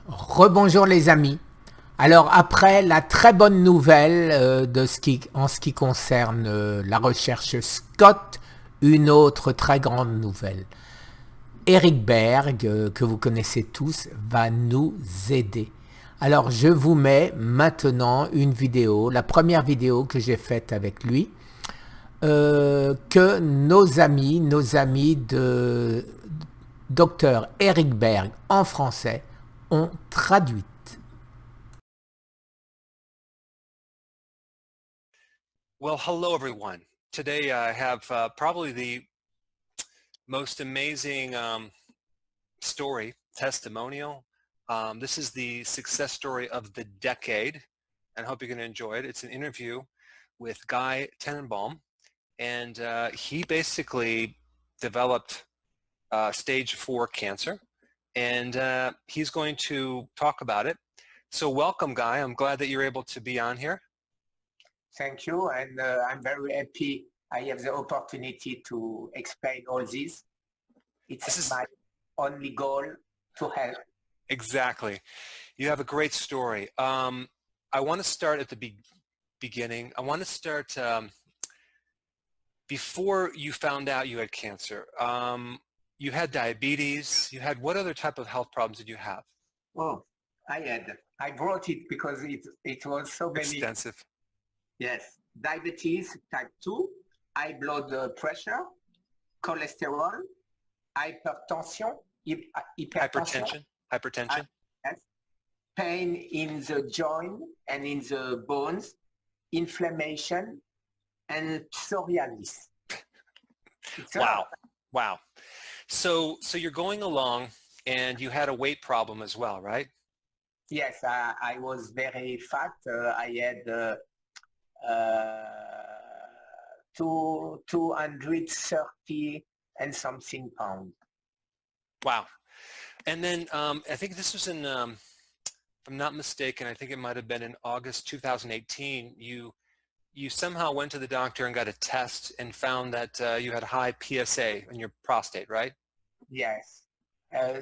Rebonjour les amis. Alors après la très bonne nouvelle en ce qui concerne la recherche Scott, une autre très grande nouvelle. Eric Berg, que vous connaissez tous, va nous aider. Alors je vous mets maintenant une vidéo, la première vidéo que j'ai faite avec lui, que nos amis de Dr Eric Berg en français ont traduite. Well, hello everyone. Today I have probably the most amazing story, testimonial. This is the success story of the decade, and I hope you're going to enjoy it. It's an interview with Guy Tenenbaum, and he basically developed stage 4 cancer, and he's going to talk about it. So welcome, Guy. I'm glad that you're able to be on here. Thank you, and I'm very happy I have the opportunity to explain all this. It's my only goal to help. Exactly. You have a great story. I want to start at the beginning. I want to start before you found out you had cancer. You had diabetes. You had what other type of health problems did you have? Oh, I brought it because it was so many. Extensive. Yes, diabetes type 2, high blood pressure, cholesterol, hypertension, hypertension, yes, pain in the joint and in the bones, inflammation, and psoriasis. Wow. So you're going along, and you had a weight problem as well, right? Yes, I was very fat. I had 230 and something pounds. Wow. And then I think this was in, if I'm not mistaken, I think it might have been in August 2018, you somehow went to the doctor and got a test and found that you had high PSA in your prostate, right? Yes.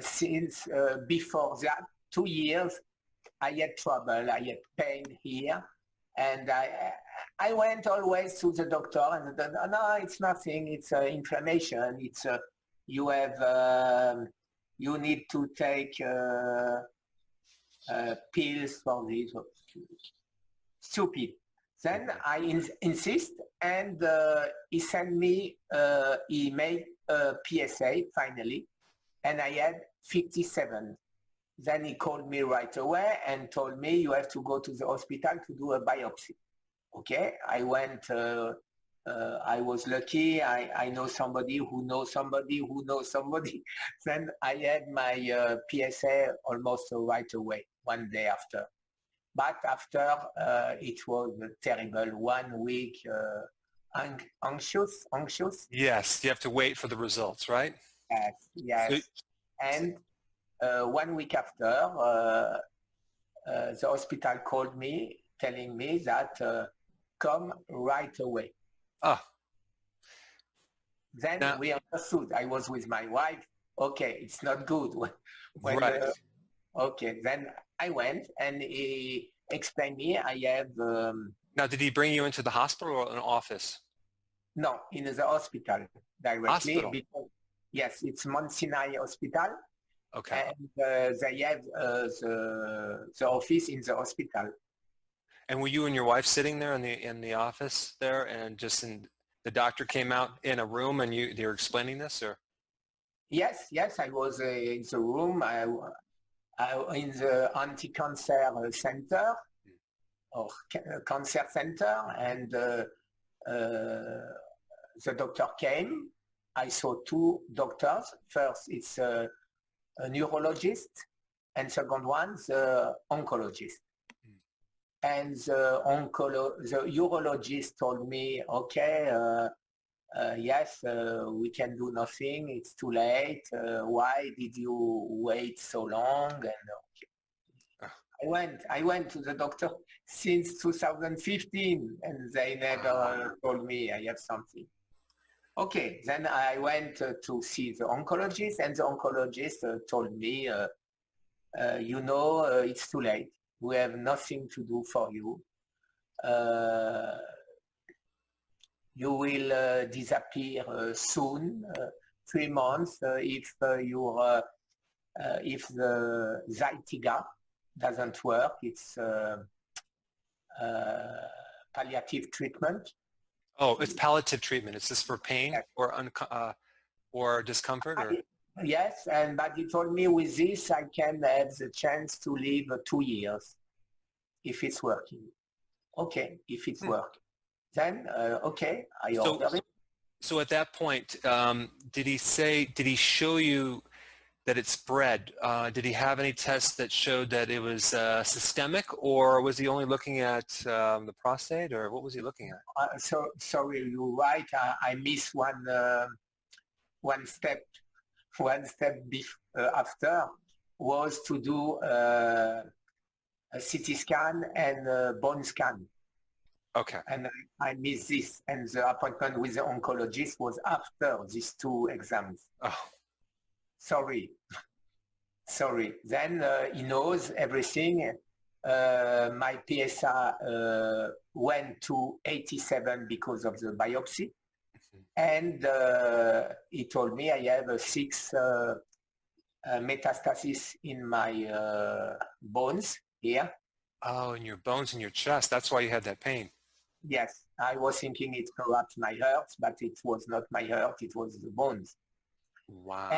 Since before that, 2 years, I had trouble. I had pain here. And I went always to the doctor and said, no, it's nothing. It's inflammation. It's you have you need to take pills for this. Stupid. Then I insist, and he sent me. He made a PSA finally, and I had 57. Then he called me right away and told me you have to go to the hospital to do a biopsy. Okay, I went, I was lucky, I know somebody who knows somebody who knows somebody. Then I had my PSA almost right away, 1 day after. But after, it was terrible, 1 week, anxious. Yes, you have to wait for the results, right? Yes. And 1 week after, the hospital called me, telling me that come right away. Ah. Then now, we understood. I was with my wife. Okay, it's not good. Right. Okay, then I went and he explained me. I have. Now, did he bring you into the hospital or an office? No, in the hospital directly. Hospital. Because, yes, it's Mount Sinai Hospital. Okay. And they have the office in the hospital. And were you and your wife sitting there in the office there, and the doctor came out in a room, and they were explaining this, or? Yes, I was in the room. I in the anti-cancer center or cancer center, and the doctor came. I saw 2 doctors. First, it's a neurologist, and second one, the oncologist. And the urologist told me, okay, yes, we can do nothing. It's too late. Why did you wait so long? And okay. I went to the doctor since 2015, and they never told me I have something. Okay, then I went to see the oncologist, and the oncologist told me you know, it's too late. We have nothing to do for you. You will disappear soon, 3 months, if if the Zytiga doesn't work. It's palliative treatment. Oh, it's palliative treatment. Is this for pain or discomfort? Or? Yes, but he told me with this I can have the chance to live 2 years if it's working. Okay, if it's working. Then, okay, I order it. So at that point, did he show you that it spread? Did he have any tests that showed that it was systemic, or was he only looking at the prostate, or what was he looking at? Sorry, you're right. I missed one step. One step after was to do a CT scan and a bone scan. Okay. And I missed this, and the appointment with the oncologist was after these 2 exams. Oh. Sorry. Then he knows everything. My PSA went to 87 because of the biopsy. And he told me I have 6 metastases in my bones here. Oh, in your bones in your chest. That's why you had that pain. Yes, I was thinking it's perhaps my heart, but it was not my heart, it was the bones. Wow.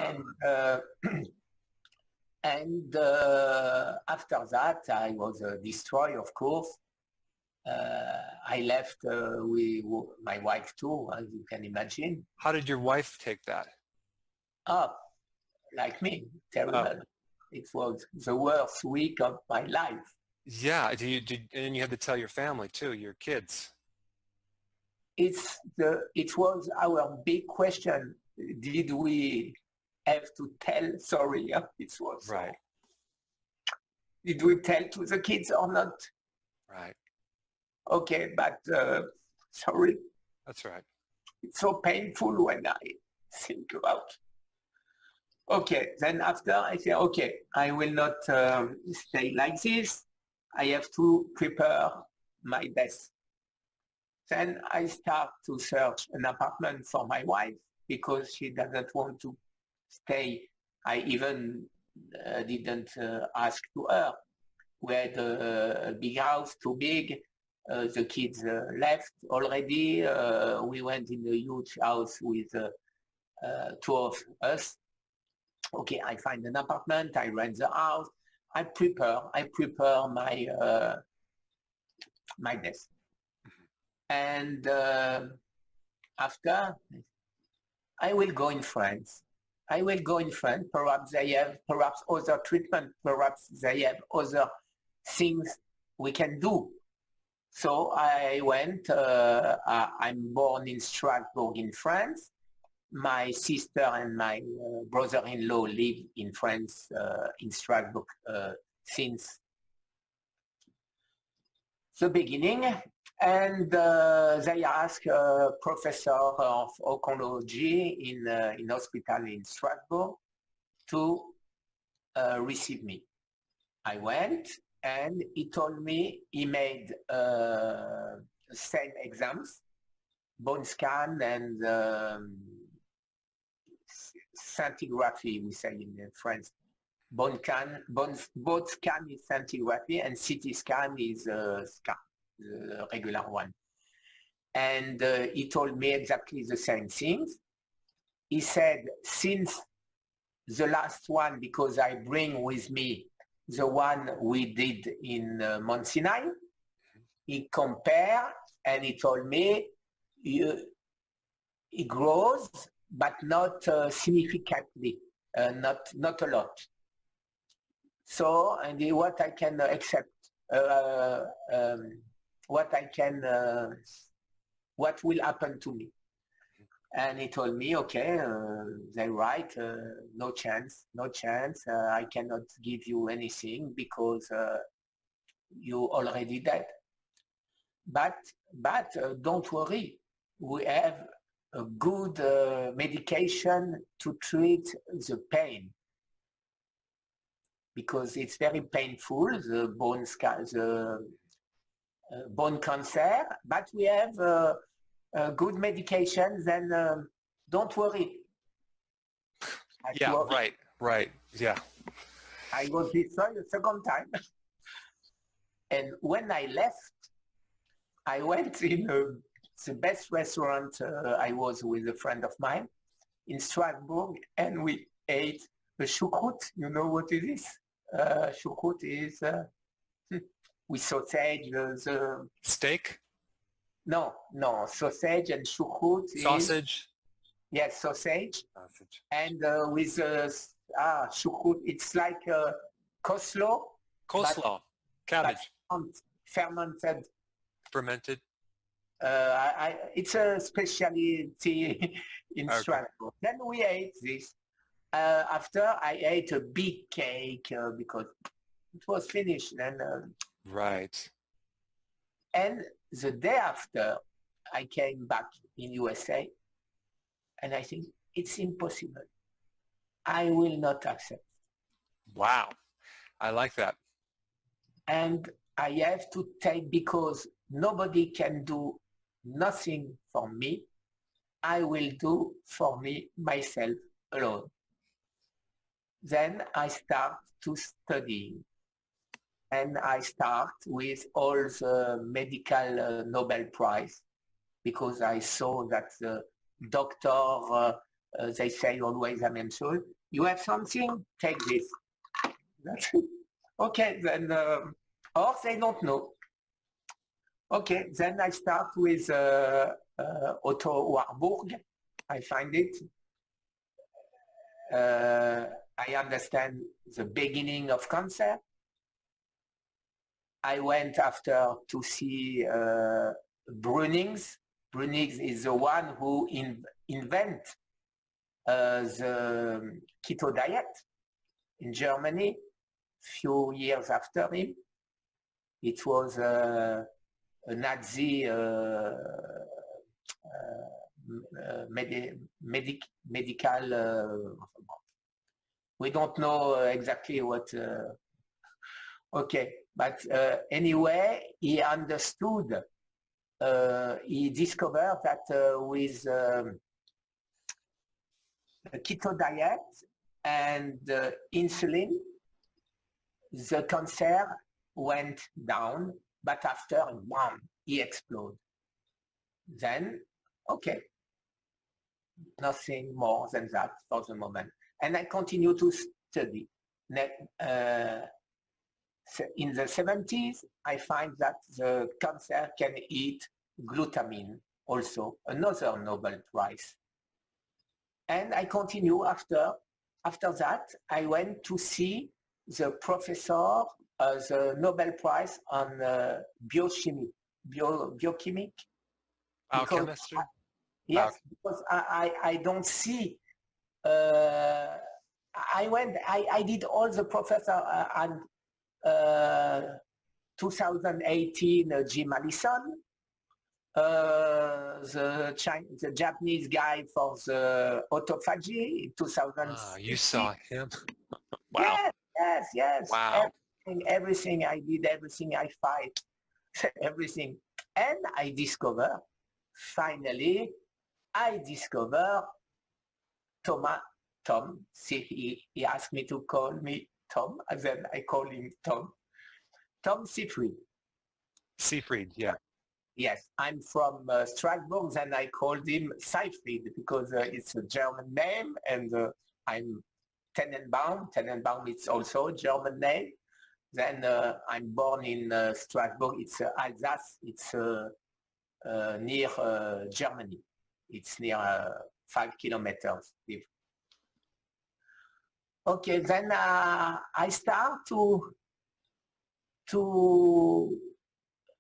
And after that, I was destroyed, of course. I left with my wife too, as you can imagine. How did your wife take that? Like me, terrible. It was the worst week of my life. Yeah, and you had to tell your family too, your kids. It was our big question. Did we have to tell? Sorry, it was right. Did we tell to the kids or not? Right. Okay, but sorry. That's right. It's so painful when I think about. Okay, then after I say, okay, I will not stay like this. I have to prepare my death. Then I start to search an apartment for my wife because she doesn't want to stay. I even didn't ask to her. We had a big house, too big. The kids left already. We went in a huge house with 2 of us. Okay, I find an apartment, I rent the house, I prepare my my death. And after, I will go in France. Perhaps they have other treatment, perhaps they have other things we can do. So I went, I'm born in Strasbourg in France. My sister and my brother-in-law live in France, in Strasbourg, since the beginning. And they asked a professor of oncology in hospital in Strasbourg to receive me. I went, and he told me he made same exams, bone scan and scintigraphy, we say in France. Bone scan is scintigraphy, and CT scan is scan, the regular one. And he told me exactly the same things. He said, since the last one, because I bring with me the one we did in Mount Sinai, he compared and he told me it grows, but not significantly, not a lot. So, and what I can accept, what will happen to me. And he told me, okay, they're right, no chance, I cannot give you anything because you already dead. But don't worry, we have a good medication to treat the pain. because it's very painful, the bone cancer, but we have good medications, and don't worry. Yeah, right, yeah. I was destroyed a second time. And when I left, I went in the best restaurant. I was with a friend of mine in Strasbourg, and we ate the choucroute. You know what it is? Choucroute is with sausage. Steak? No, sausage and choucroute. Sausage? Yes, sausage. Sausage. And with choucroute, it's like coleslaw. Coleslaw. Cabbage. Fermented. Fermented. It's a specialty in Strasbourg. Then we ate this. After I ate a big cake because it was finished. And right. And the day after, I came back in USA, and I think it's impossible. I will not accept. Wow, I like that. And I have to take, because nobody can do nothing for me. I will do for me myself alone. Then I start to study, and I start with all the medical Nobel Prize, because I saw that the doctor, they say always the same thing. You have something? Take this. That's it. Okay, then, or they don't know. Okay, then I start with Otto Warburg. I find it. I understand the beginning of cancer. I went after to see Brunings. Brunings is the one who invent the keto diet in Germany. Few years after him, it was a Nazi medical. We don't know exactly what. Okay, but anyway, he understood. He discovered that with a keto diet and insulin, the cancer went down, but after, wham, he exploded. Then, okay, nothing more than that for the moment. And I continue to study. In the 70s, I find that the cancer can eat glutamine, also another Nobel Prize. And I continue after that. I went to see the professor, the Nobel Prize on biochemistry. Biochemistry? Yes, because I don't see. I did all the professor on 2018, Jim Alison, the Japanese guy for the autophagy in 2000. You saw him? Wow. Yes. Wow. Everything I did, everything I fight, everything. And I discover, finally, Tom. See, he asked me to call me Tom, and then I call him Tom. Tom Seyfried. Seyfried, yeah. Yes, I'm from Strasbourg, and I called him Seyfried because it's a German name, and I'm Tenenbaum. Tenenbaum is also a German name. Then I'm born in Strasbourg. It's Alsace. It's near Germany. It's near 5 kilometers. Okay, then I start to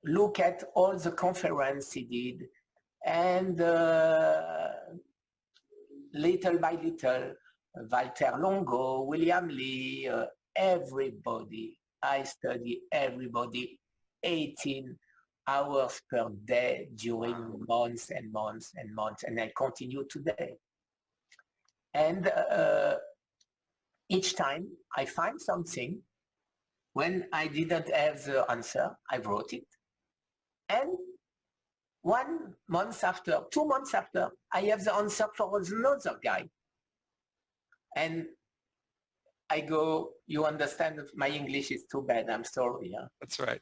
look at all the conference he did, and little by little, Walter Longo, William Lee, everybody. I study everybody 18 hours per day during months and months and months, and I continue today. And each time I find something. When I didn't have the answer, I wrote it. And 1 month after, 2 months after, I have the answer for another guy. And I go, you understand, my English is too bad, I'm sorry. Huh? That's right.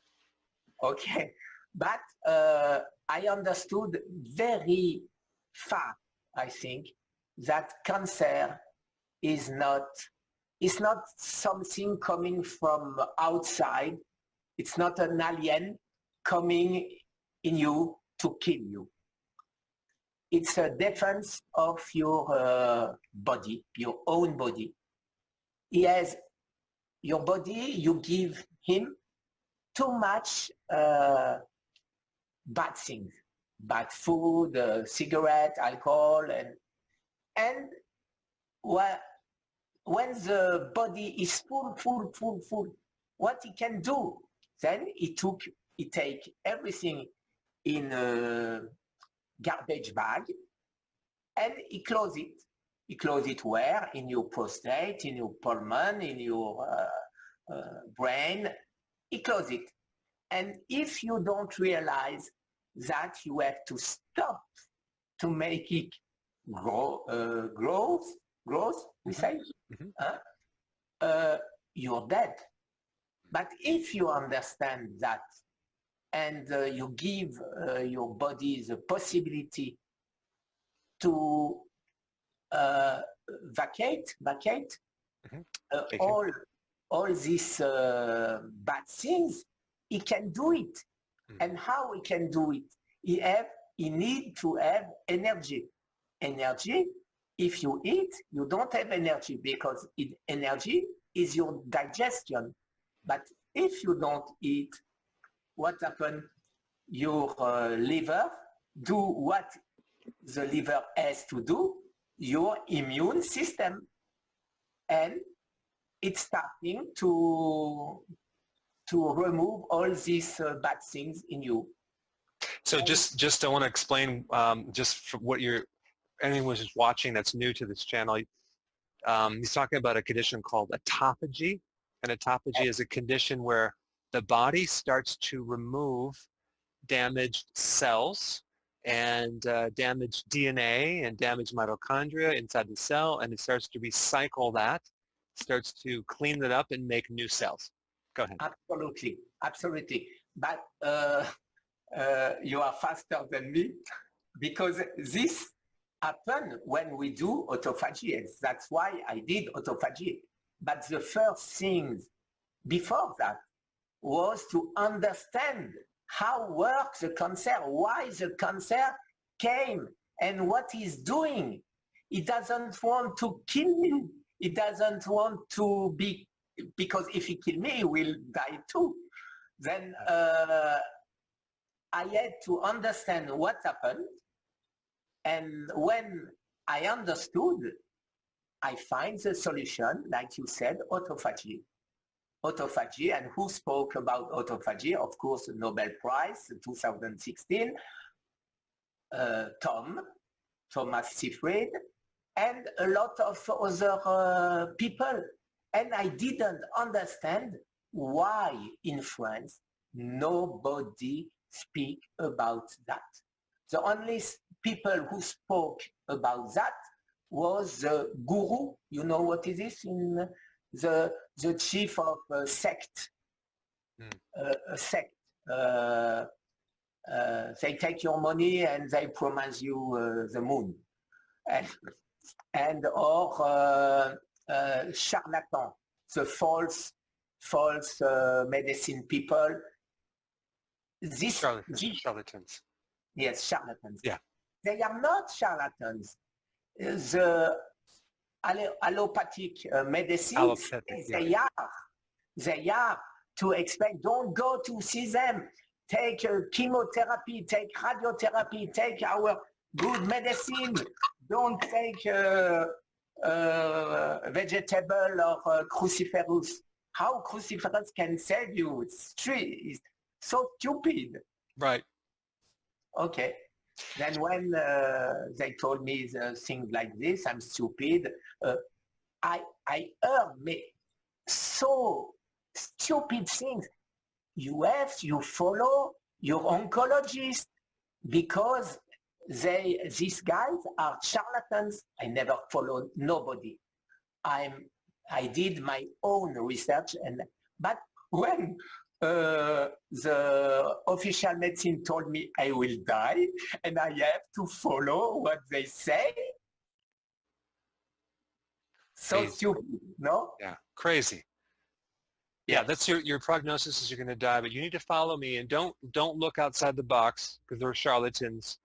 Okay, but I understood very fast, I think, that cancer is not something coming from outside. It's not an alien coming in you to kill you. It's a defense of your body, your own body. He has your body, you give him too much bad things, bad food, cigarette, alcohol, and when the body is full, what he can do? Then he take everything in a garbage bag and he close it. He close it where? In your prostate, in your pulmon, in your brain. He close it. And if you don't realize that, you have to stop to make it growth, we say, you're dead. But if you understand that and you give your body the possibility to vacate all these bad things, he can do it. And how he can do it? He need to have energy. Energy, if you eat, you don't have energy because energy is your digestion. But if you don't eat, what happens? Your liver do what the liver has to do, your immune system, and it's starting to remove all these bad things in you. So just I want to explain just for what anyone who's watching that's new to this channel. He's talking about a condition called autophagy, and autophagy is a condition where the body starts to remove damaged cells and damaged DNA and damaged mitochondria inside the cell, and it starts to recycle that, starts to clean it up and make new cells. Go ahead. Absolutely, absolutely. But you are faster than me because this happens when we do autophagy. That's why I did autophagy. But the first thing before that was to understand how works the cancer, why the cancer came, and what he's doing. He doesn't want to kill me. He doesn't want to be, because if he kills me, he will die too. Then I had to understand what happened. And when I understood, I find the solution, like you said, autophagy. Autophagy, and who spoke about autophagy? Of course, the Nobel Prize, 2016, Thomas Seyfried, and a lot of other people. And I didn't understand why in France nobody speak about that. The only people who spoke about that was the guru. You know what it is? In the chief of a sect. A sect. They take your money and they promise you the moon. Or charlatan, the false medicine people. Charlatans. Yes, charlatans. Yeah. They are not charlatans. The allopathic medicines, they are to expect, don't go to see them. Take chemotherapy, take radiotherapy, take our good medicine. Don't take vegetable or cruciferous. How cruciferous can save you? It's so stupid. Right. Okay. Then when they told me things like this, I'm stupid. I heard me so stupid things. You follow your oncologist because these guys are charlatans. I never followed nobody. I did my own research, but when the official medicine told me I will die and I have to follow what they say, so Crazy. stupid, no? Yeah, crazy. Yeah, that's your prognosis is you're going to die, but you need to follow me and don't look outside the box because they're charlatans.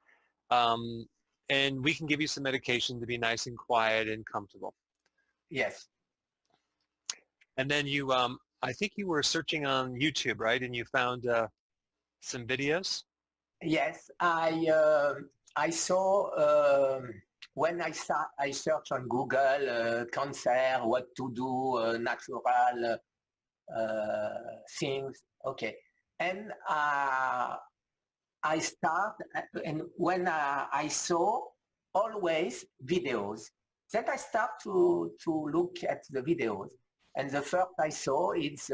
And we can give you some medication to be nice and quiet and comfortable. Yes. And then you, I think you were searching on YouTube, right? And you found some videos? Yes, I saw when I searched on Google cancer, what to do, natural things. Okay, and I start, and when I saw always videos, then I start to look at the videos, and the first I saw is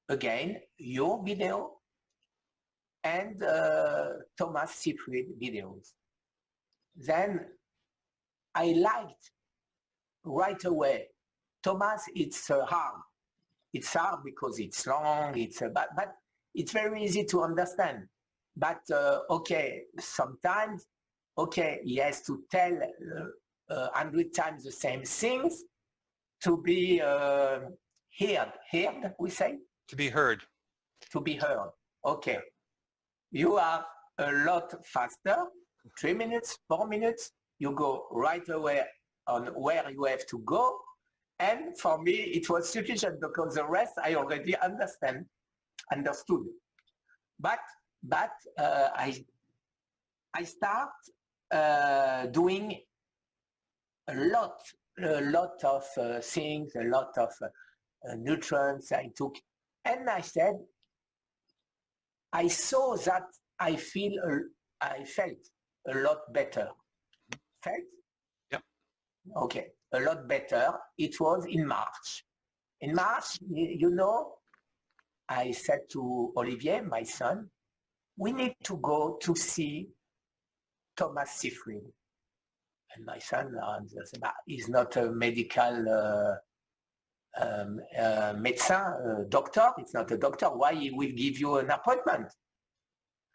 again your video and Thomas Seyfried videos. Then I liked right away. Thomas, it's hard. It's hard because it's long, but it's very easy to understand. But okay, sometimes, okay, he has to tell 100 times the same things to be heard, we say? To be heard. To be heard, okay. You are a lot faster, 3 minutes, 4 minutes, you go right away on where you have to go. And for me, it was sufficient because the rest I already understood. But I start doing a lot of things, a lot of nutrients I took. And I said, I saw that I felt a lot better. Felt? Yep. Okay, a lot better. It was in March. In March, you know, I said to Olivier, my son, we need to go to see Thomas Seyfried. And my son said, he's not a medical médecin, doctor. It's not a doctor. Why he will give you an appointment?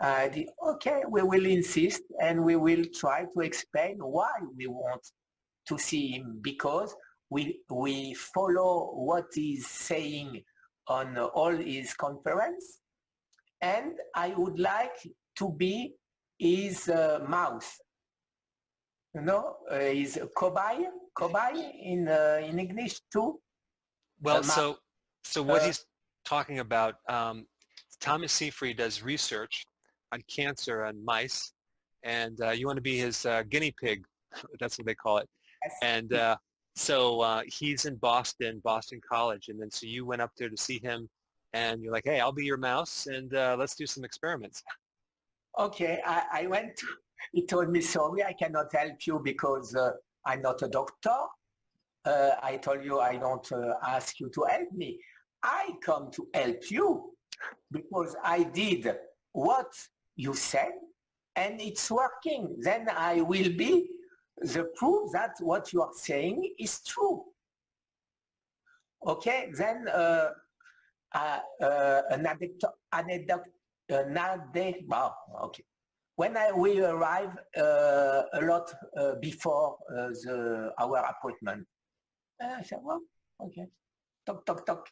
Okay, we will insist and we will try to explain why we want to see him, because we follow what he's saying on all his conference, and I would like to be his mouse. You know, his cobaye in English too. Well, so what he's talking about, Thomas Seyfried does research on cancer on mice, and you want to be his guinea pig. That's what they call it. Yes. And so he's in Boston College, and then so you went up there to see him, and you're like, hey, I'll be your mouse, and let's do some experiments. Okay, I went to, he told me, sorry, I cannot help you because I'm not a doctor. I told you I don't ask you to help me. I come to help you because I did what you said and it's working. Then I will be the proof that what you are saying is true. Okay, then okay. When we arrive a lot before our appointment, I said, well, okay, talk.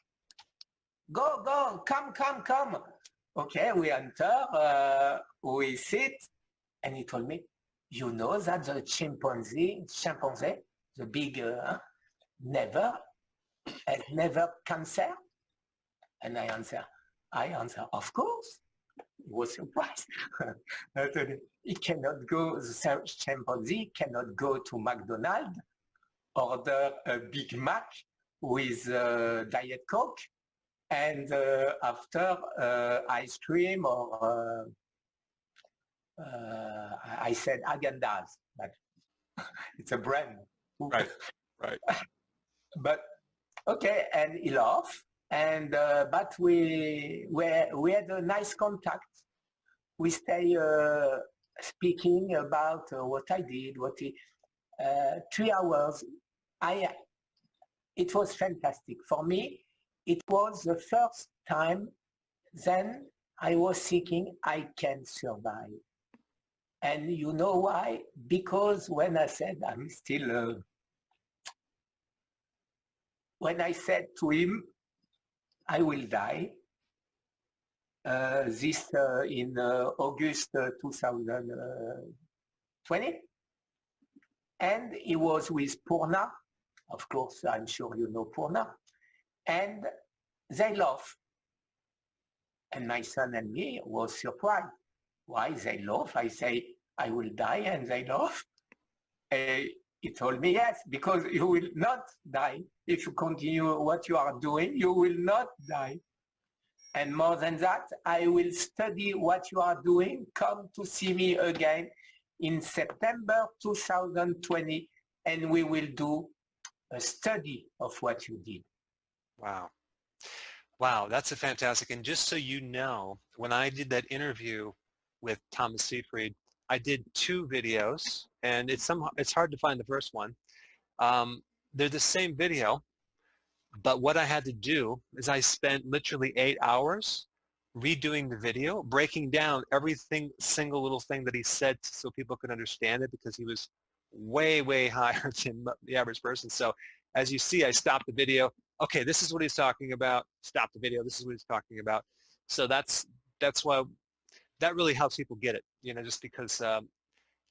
Go, come. Okay, we enter, we sit, and he told me, you know that the chimpanzee, the big, has never cancer? And I answer, of course. He was surprised. He cannot go, the chimpanzee cannot go to McDonald's, order a Big Mac with Diet Coke, and after ice cream or I said Agendas, but it's a brand. Right. but okay, and he laughed, and but we had a nice contact. We stay speaking about what I did, 3 hours. It was fantastic for me. It was the first time then I was thinking I can survive. And you know why? Because when I said I'm still, when I said to him, I will die, this in August 2020, and he was with Purna, of course, I'm sure you know Purna, and they laugh. And my son and me was surprised. Why they laugh? I say, I will die, and they laugh. He told me, yes, because you will not die. If you continue what you are doing, you will not die. And more than that, I will study what you are doing. Come to see me again in September 2020, and we will do a study of what you did. Wow. Wow, that's a fantastic. And just so you know, when I did that interview with Thomas Seyfried, I did 2 videos, and it's hard to find the first one. They're the same video, but what I had to do is I spent literally 8 hours redoing the video, breaking down single little thing that he said so people could understand it, because he was way, way higher than the average person. So as you see, I stopped the video. Okay, this is what he's talking about. Stop the video. This is what he's talking about. So that's why that really helps people get it, you know, just because,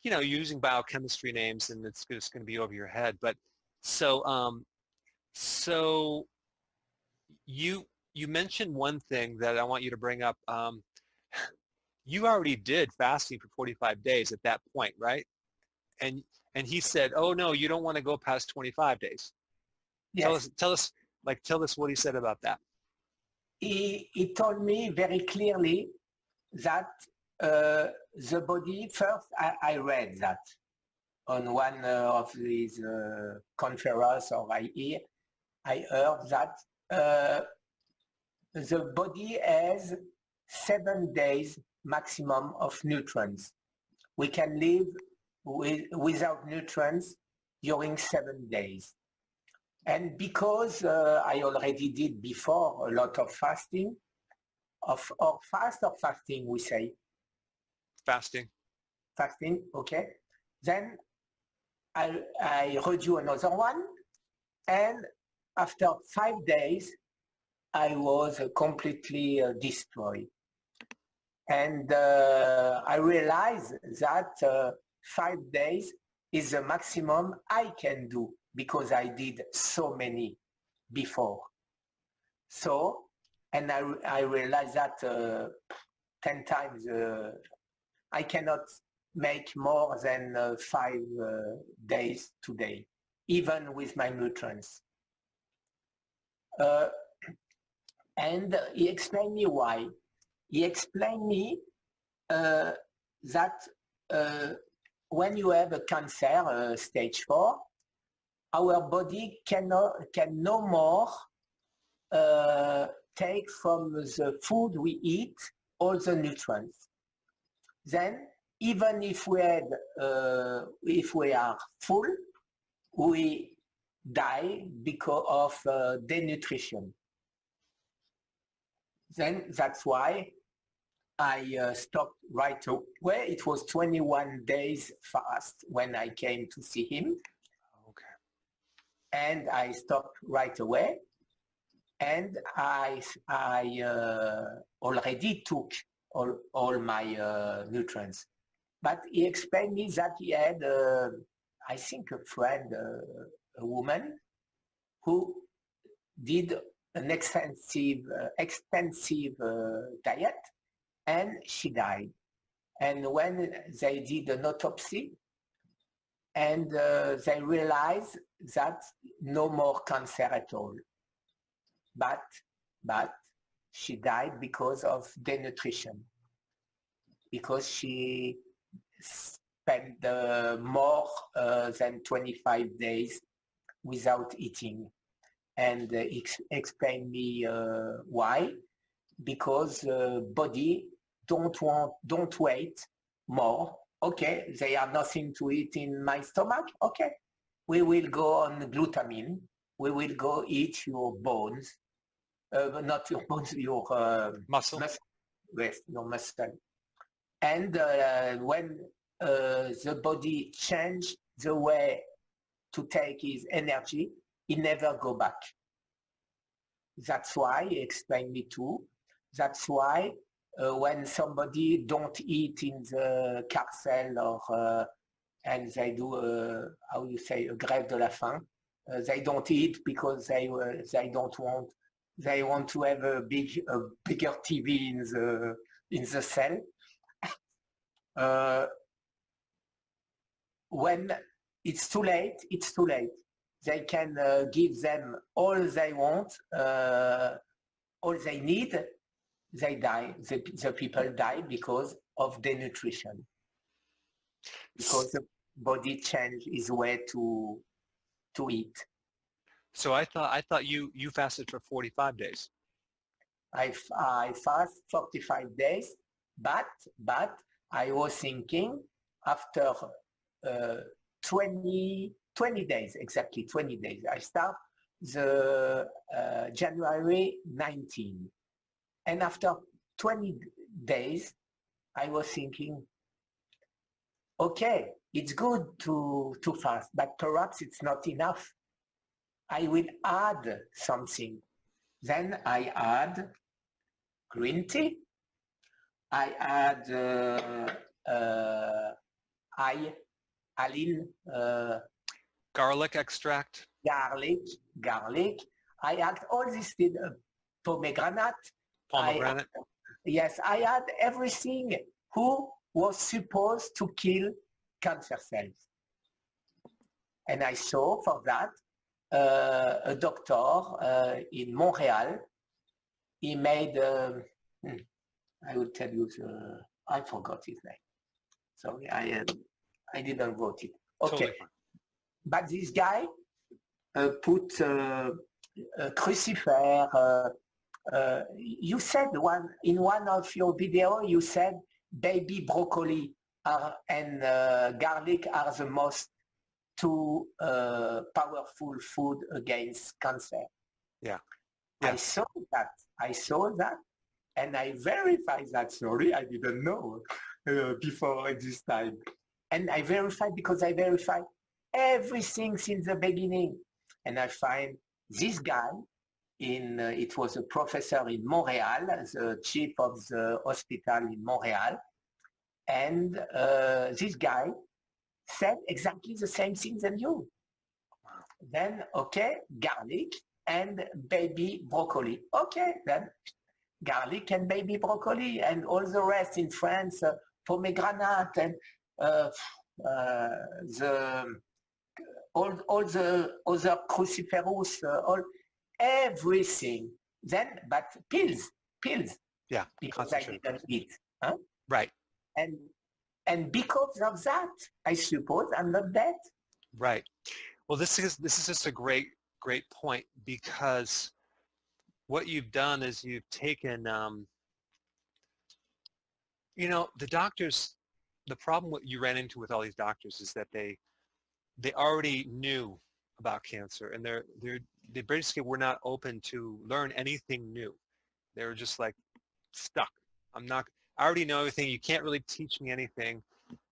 you know, you're using biochemistry names and it's just going to be over your head. But so, so you mentioned one thing that I want you to bring up. You already did fasting for 45 days at that point, right? And he said, oh no, you don't want to go past 25 days. Yes. Tell us what he said about that. He told me very clearly that the body, first I read that on one of these conferences, or I heard that the body has 7 days maximum of nutrients. We can live without nutrients during 7 days. And because I already did before a lot of fasting, or fasting, we say? Fasting. Fasting, okay. Then I read you another one, and after 5 days, I was completely destroyed. And I realized that 5 days is the maximum I can do, because I did so many before. So, and I realized that 10 times I cannot make more than 5 days today, even with my nutrients. And he explained me why. He explained me that when you have a cancer, stage 4, our body can no more take from the food we eat all the nutrients. Then, even if we are full, we die because of denutrition. Then that's why I stopped right away. It was 21 days fast when I came to see him. Okay. And I stopped right away. And I already took all my nutrients. But he explained me that he had, I think, a friend, a woman, who did an extensive diet, and she died. And when they did an autopsy, and they realized that no more cancer at all. But she died because of denutrition, because she spent more than 25 days without eating. and explain me why. Because body don't wait more. Okay, they have nothing to eat in my stomach. Okay, we will go on glutamine. We will go eat your bones, not your bones, your muscle. Yes, your muscle. And when the body change the way to take his energy, he never go back. That's why he explained me too. That's why when somebody don't eat in the carcel or and they do how you say a grève de la faim, they don't eat because they don't want, they want to have a bigger TV in the cell. When it's too late, it's too late. They can give them all they want, all they need. They die. The people die because of denutrition. Because the body change his way to eat. So I thought you fasted for 45 days. I fast 45 days, but I was thinking after 20 days, exactly 20 days. I start the January 19. And after 20 days, I was thinking, okay, it's good to fast, but perhaps it's not enough. I will add something. Then I add green tea. I add Garlic extract. Garlic. I add all this pomegranate. Pomegranate. Yes, I had everything who was supposed to kill cancer cells. And I saw for that a doctor in Montreal. He made, I will tell you, I forgot his name. Sorry, I didn't wrote it. Okay, Totally. but this guy put a crucifix. You said in one of your video, you said baby broccoli and garlic are the most two powerful food against cancer. Yeah. I saw that, and I verified that. Sorry, I didn't know before this time. And I verified because I verified everything since the beginning. And I find this guy, it was a professor in Montreal, the chief of the hospital in Montreal. And this guy said exactly the same thing than you. Then, okay, garlic and baby broccoli. Okay, then garlic and baby broccoli and all the rest in France, pomegranate and all the other cruciferous, everything. Then, but pills. Yeah. Because I didn't eat. Huh? Right. And because of that, I suppose I'm not dead. Right. Well, this is just a great point, because what you've done is you've taken, the doctors, the problem what you ran into with all these doctors is that they already knew about cancer, and they basically were not open to learn anything new. They were just like stuck. I already know everything. You can't really teach me anything.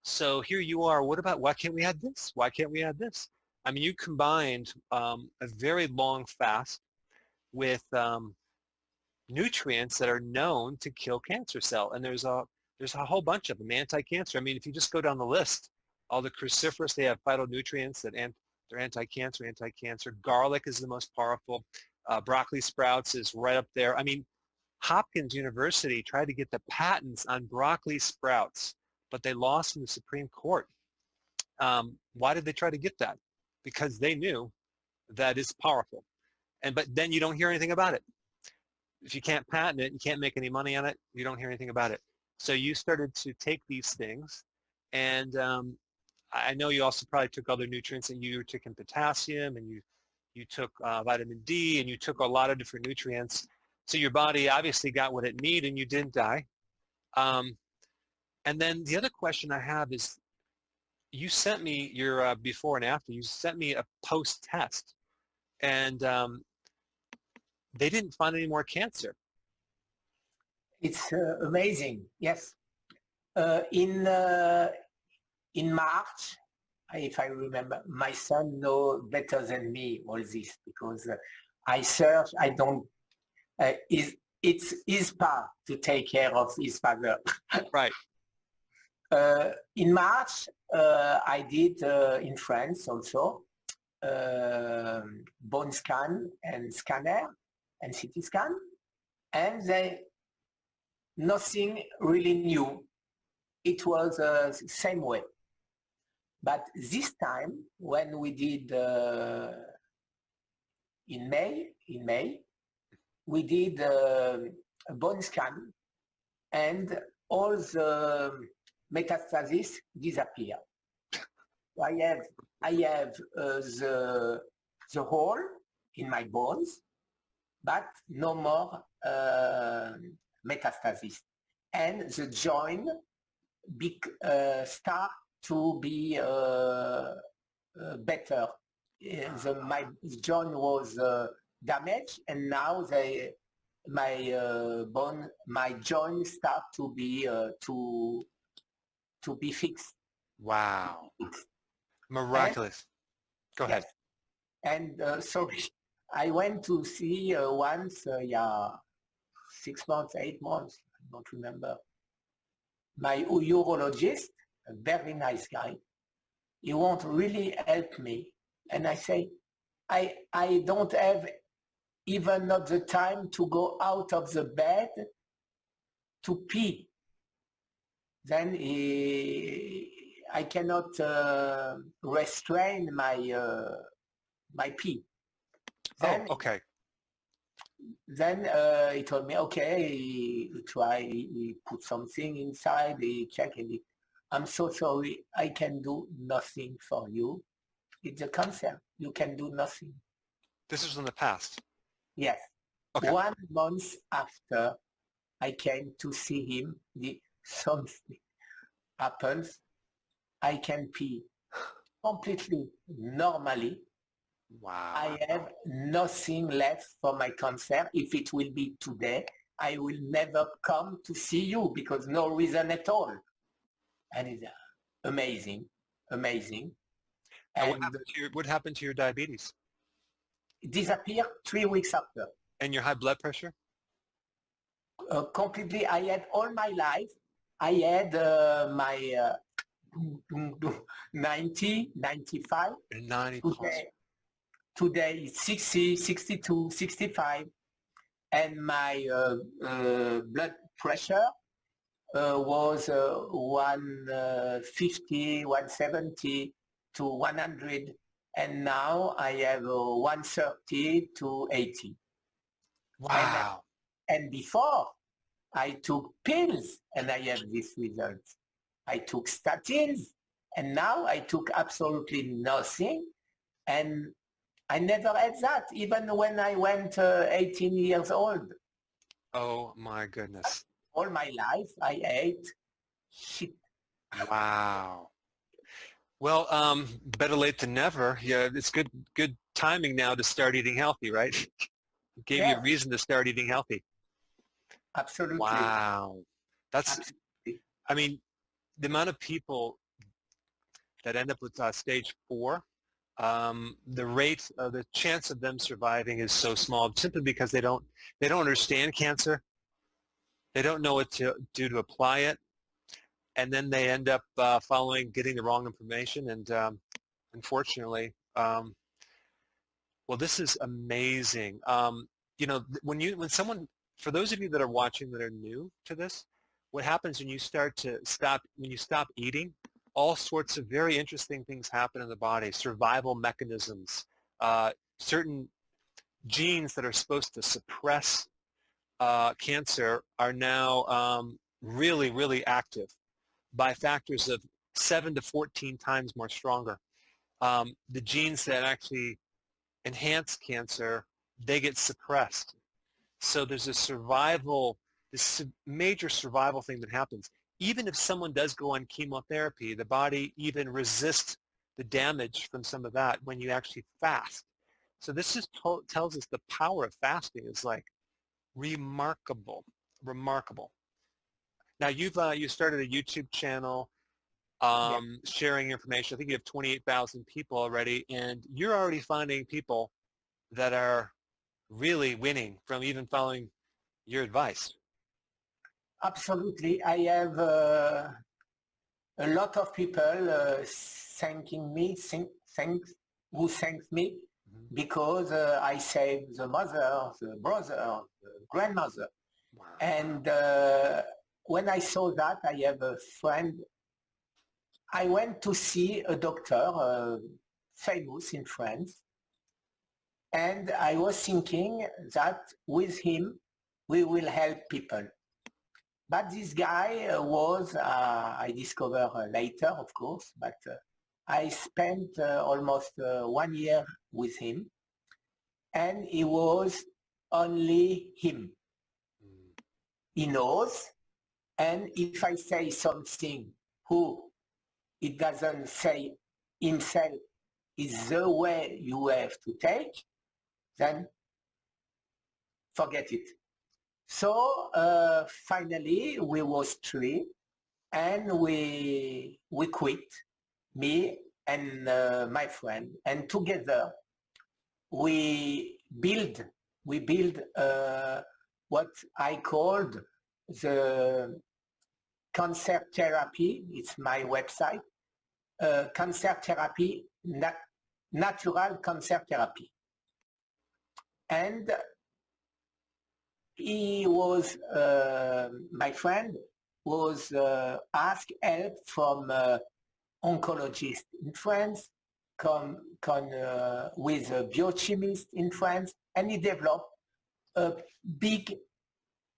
So here you are. Why can't we add this? Why can't we add this? I mean, you combined a very long fast with nutrients that are known to kill cancer cell, and there's a whole bunch of them. Anti-cancer. I mean, if you just go down the list, all the cruciferous, they have phytonutrients that they're anti-cancer. Garlic is the most powerful. Broccoli sprouts is right up there. I mean, Hopkins University tried to get the patents on broccoli sprouts, but they lost in the Supreme Court. Why did they try to get that? Because they knew that it's powerful. But then you don't hear anything about it. If you can't patent it, you can't make any money on it, you don't hear anything about it. So you started to take these things, and I know you also probably took other nutrients, and you were taking potassium, and you you took vitamin D, and you took a lot of different nutrients. So your body obviously got what it needed, and you didn't die. And then the other question I have is, you sent me your before and after. You sent me a post-test, and they didn't find any more cancer. It's amazing. Yes. In March, if I remember, my son knows better than me all this, because I search. I don't. It's his part to take care of his father. Right. In March, I did in France also bone scan and scanner and CT scan, and nothing really new. It was the same way. But this time, when we did in May, we did a bone scan, and all the metastases disappear. I have the hole in my bones, but no more metastases, and the joint start to be better. My joint was damaged, and now my joint start to be fixed. Wow. Miraculous. Go ahead. And sorry, I went to see once, 6 months, 8 months, I don't remember, my urologist, a very nice guy. He won't really help me. And I say, I don't have even not the time to go out of the bed to pee. Then I cannot restrain my pee. Then, okay. Then he told me, okay, he put something inside, he checked, and I'm so sorry, I can do nothing for you. It's a cancer. You can do nothing. This was in the past? Yes. Okay. 1 month after I came to see him, something happens. I can pee completely normally. Wow. I have nothing left for my cancer. If it will be today, I will never come to see you, because no reason at all. And it's amazing, amazing. And And what happened to your diabetes? it disappeared 3 weeks after. And your high blood pressure? Completely, I had all my life. I had my 90, 95. 90 Today it's 60, 62, 65. And my blood pressure was 150, 170 to 100. And now I have 130 to 80. Wow. And before, I took pills and I had this result. I took statins, and now I took absolutely nothing, and I never had that, even when I went 18 years old. Oh my goodness. All my life I ate shit. Wow. Well, better late than never. Yeah, it's good timing now to start eating healthy, right? It gave you a reason to start eating healthy. Absolutely. Wow. That's, absolutely. I mean, the amount of people that end up with stage 4, the chance of them surviving is so small, simply because they don't understand cancer. They don't know what to do to apply it, and then they end up getting the wrong information, and unfortunately, well, this is amazing. You know, when someone, for those of you that are watching that are new to this, what happens when you stop eating, all sorts of very interesting things happen in the body. Survival mechanisms, certain genes that are supposed to suppress cancer are now really, really active by factors of 7 to 14 times more stronger. The genes that actually enhance cancer, they get suppressed. So there's a survival, this major survival thing that happens. Even if someone does go on chemotherapy, the body even resists the damage from some of that when you actually fast. So this just tells us the power of fasting is like remarkable, remarkable. Now you started a YouTube channel sharing information. I think you have 28,000 people already, and you're already finding people that are really winning from even following your advice. Absolutely. I have a lot of people thanking me, who thanks me because I saved the mother, the brother, the grandmother. Wow. And when I saw that, I have a friend. I went to see a doctor, famous in France, and I was thinking that with him, we will help people. But this guy was, I discovered later, of course, but I spent almost 1 year with him, and he was only him. He knows, and if I say something who it doesn't say himself is the way you have to take, then forget it. So finally we was three, and we quit, me and my friend, and together we build what I called the cancer therapy. It's my website, cancer therapy, natural cancer therapy. And he was, my friend was asked help from oncologist in France, with a biochemist in France, and he developed a big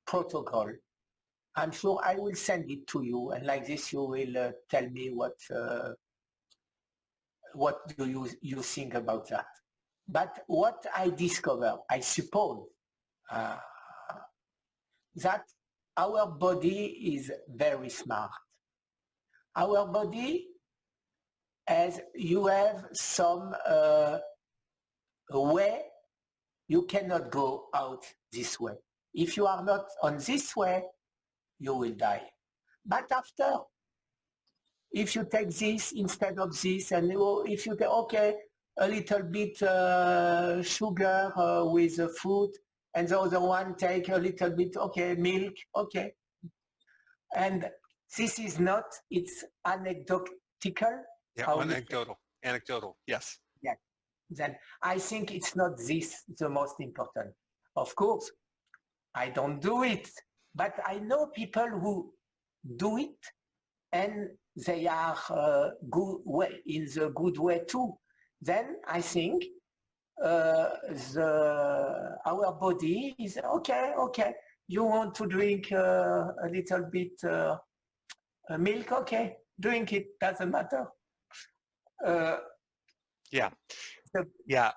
protocol. I'm sure I will send it to you, and like this you will tell me what do you think about that. But what I discovered, I suppose, that our body is very smart. Our body, as you have some way, you cannot go out this way. If you are not on this way, you will die. But after, if you take this instead of this, and if you take, okay, a little bit sugar with fruit, and the other one take a little bit, okay, milk, okay. And this is not, it's anecdotal. Yeah, anecdotal, yes. Yeah, then I think it's not this the most important. Of course, I don't do it, but I know people who do it, and they are good way, in the good way too. Then I think our body is okay. You want to drink a little bit milk? Okay, drink it. Doesn't matter. Yeah.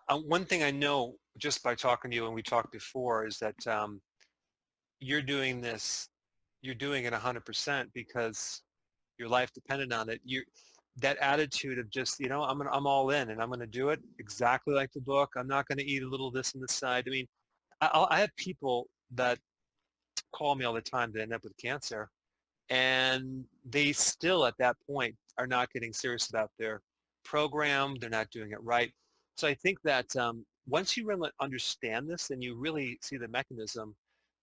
One thing I know just by talking to you, and we talked before, is that you're doing this. You're doing it 100% because your life depended on it. That attitude of just, you know, I'm all in, and I'm going to do it exactly like the book. I'm not going to eat a little this on the side. I mean, I have people that call me all the time that end up with cancer, and they still at that point are not getting serious about their program. They're not doing it right. So I think that once you really understand this and you really see the mechanism,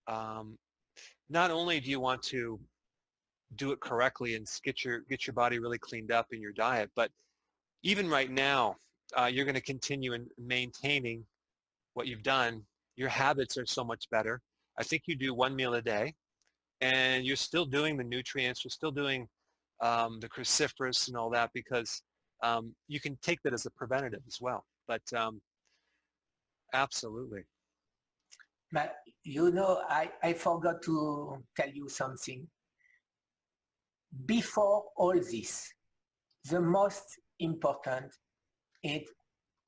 not only do you want to do it correctly and get your body really cleaned up in your diet, but even right now, you're going to continue in maintaining what you've done. Your habits are so much better. I think you do 1 meal a day, and you're still doing the nutrients. You're still doing the cruciferous and all that, because you can take that as a preventative as well. But absolutely. But you know, I forgot to tell you something. Before all this, the most important is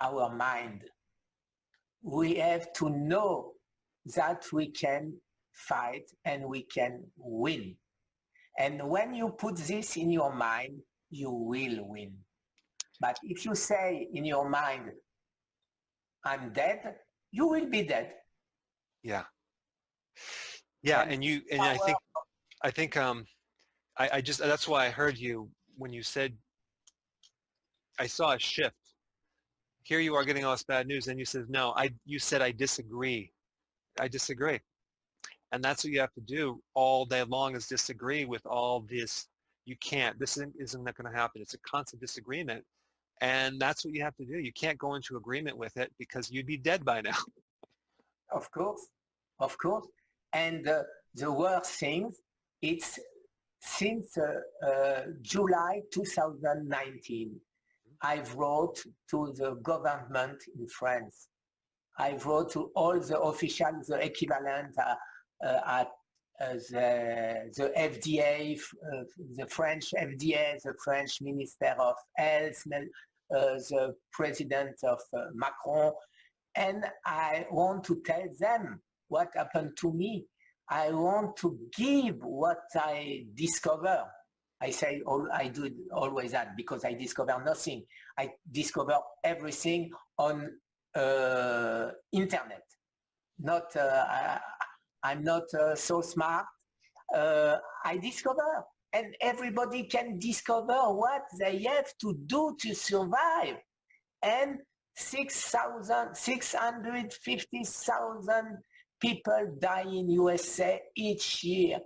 our mind. we have to know that we can fight and we can win. And when you put this in your mind, you will win. But if you say in your mind, I'm dead, you will be dead. Yeah. Yeah, and I think I just, that's why I heard you when you said, I saw a shift. Here you are getting all this bad news, and you said, no, you said, I disagree. I disagree. And that's what you have to do all day long, is disagree with all this. You can't, this isn't going to happen. It's a constant disagreement. And that's what you have to do. You can't go into agreement with it, because you'd be dead by now. Of course, of course. And the worst thing, it's since July 2019, I've wrote to the government in France. I've wrote to all the officials, the equivalent at the FDA, the French FDA, the French Minister of Health, the President of Macron, and I want to tell them what happened to me. I want to give what I discover. I say, I do always that, because I discover nothing. I discover everything on internet. Not, I'm not so smart. I discover, and everybody can discover what they have to do to survive. And 650,000 people die in USA each year.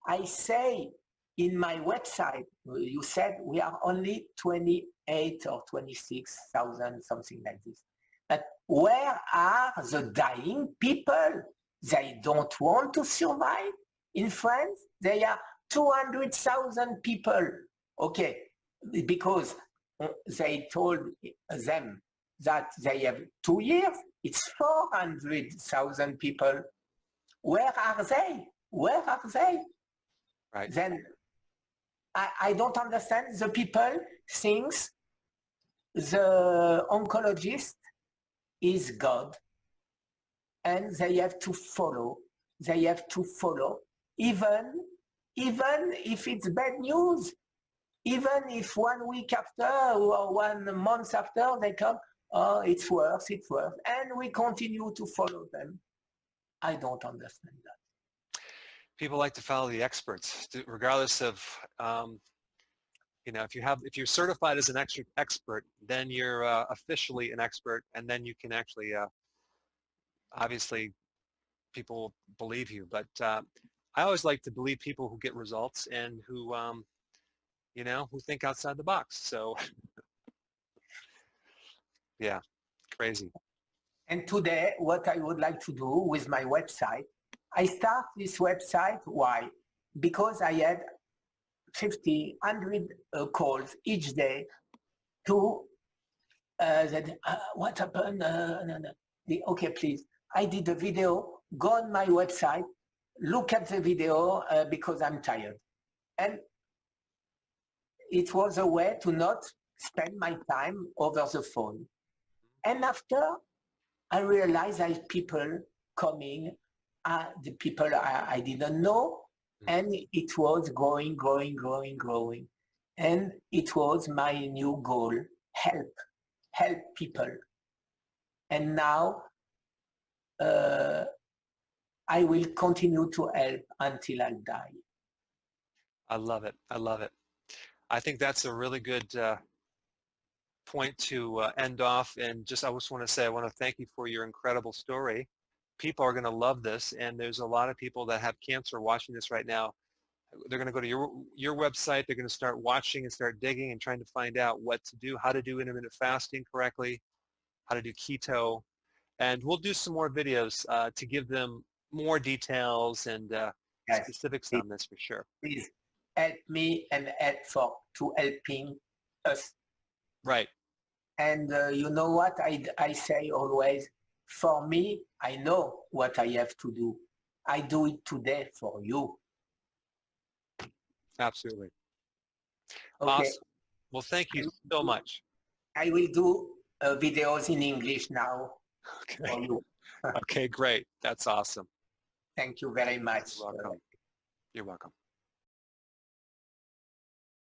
I say in my website, you said we are only 28 or 26,000, something like this. But where are the dying people? They don't want to survive. In France, there are 200,000 people. Okay, because they told them that they have 2 years, it's 400,000 people. Where are they? Where are they? Right. Then I don't understand. The people thinks the oncologist is God, and they have to follow. They have to follow, even if it's bad news, even if 1 week after or 1 month after they come, oh, it's worse, and we continue to follow them. I don't understand that. People like to follow the experts, regardless of, you know, if you're certified as an expert, then you're officially an expert, and then you can actually, obviously, people believe you. But I always like to believe people who get results and who, you know, who think outside the box. So, yeah, crazy. And today, what I would like to do with my website, I start this website, why? Because I had 50, 100 calls each day to, what happened? Okay, please. I did a video, go on my website, look at the video because I'm tired. And it was a way to not spend my time over the phone. And after, I realized I had people coming, the people I didn't know, and it was growing. And it was my new goal, help people. And now I will continue to help until I die. I love it. I love it. I think that's a really good point to end off. And just, I just want to say, I want to thank you for your incredible story. People are going to love this, and there's a lot of people that have cancer watching this right now. They're going to go to your website. They're going to start watching and start digging and trying to find out what to do, how to do intermittent fasting correctly, how to do keto. And we'll do some more videos to give them more details and Yes. specifics on this for sure. Please help me and help to helping us. Right. And you know what I say always, for me, I know what I have to do. I do it today for you. Absolutely. Okay. Awesome. Well, thank you so much. I will do videos in English now Okay. for you. Okay, great. That's awesome. Thank you very much. You're welcome. You're welcome.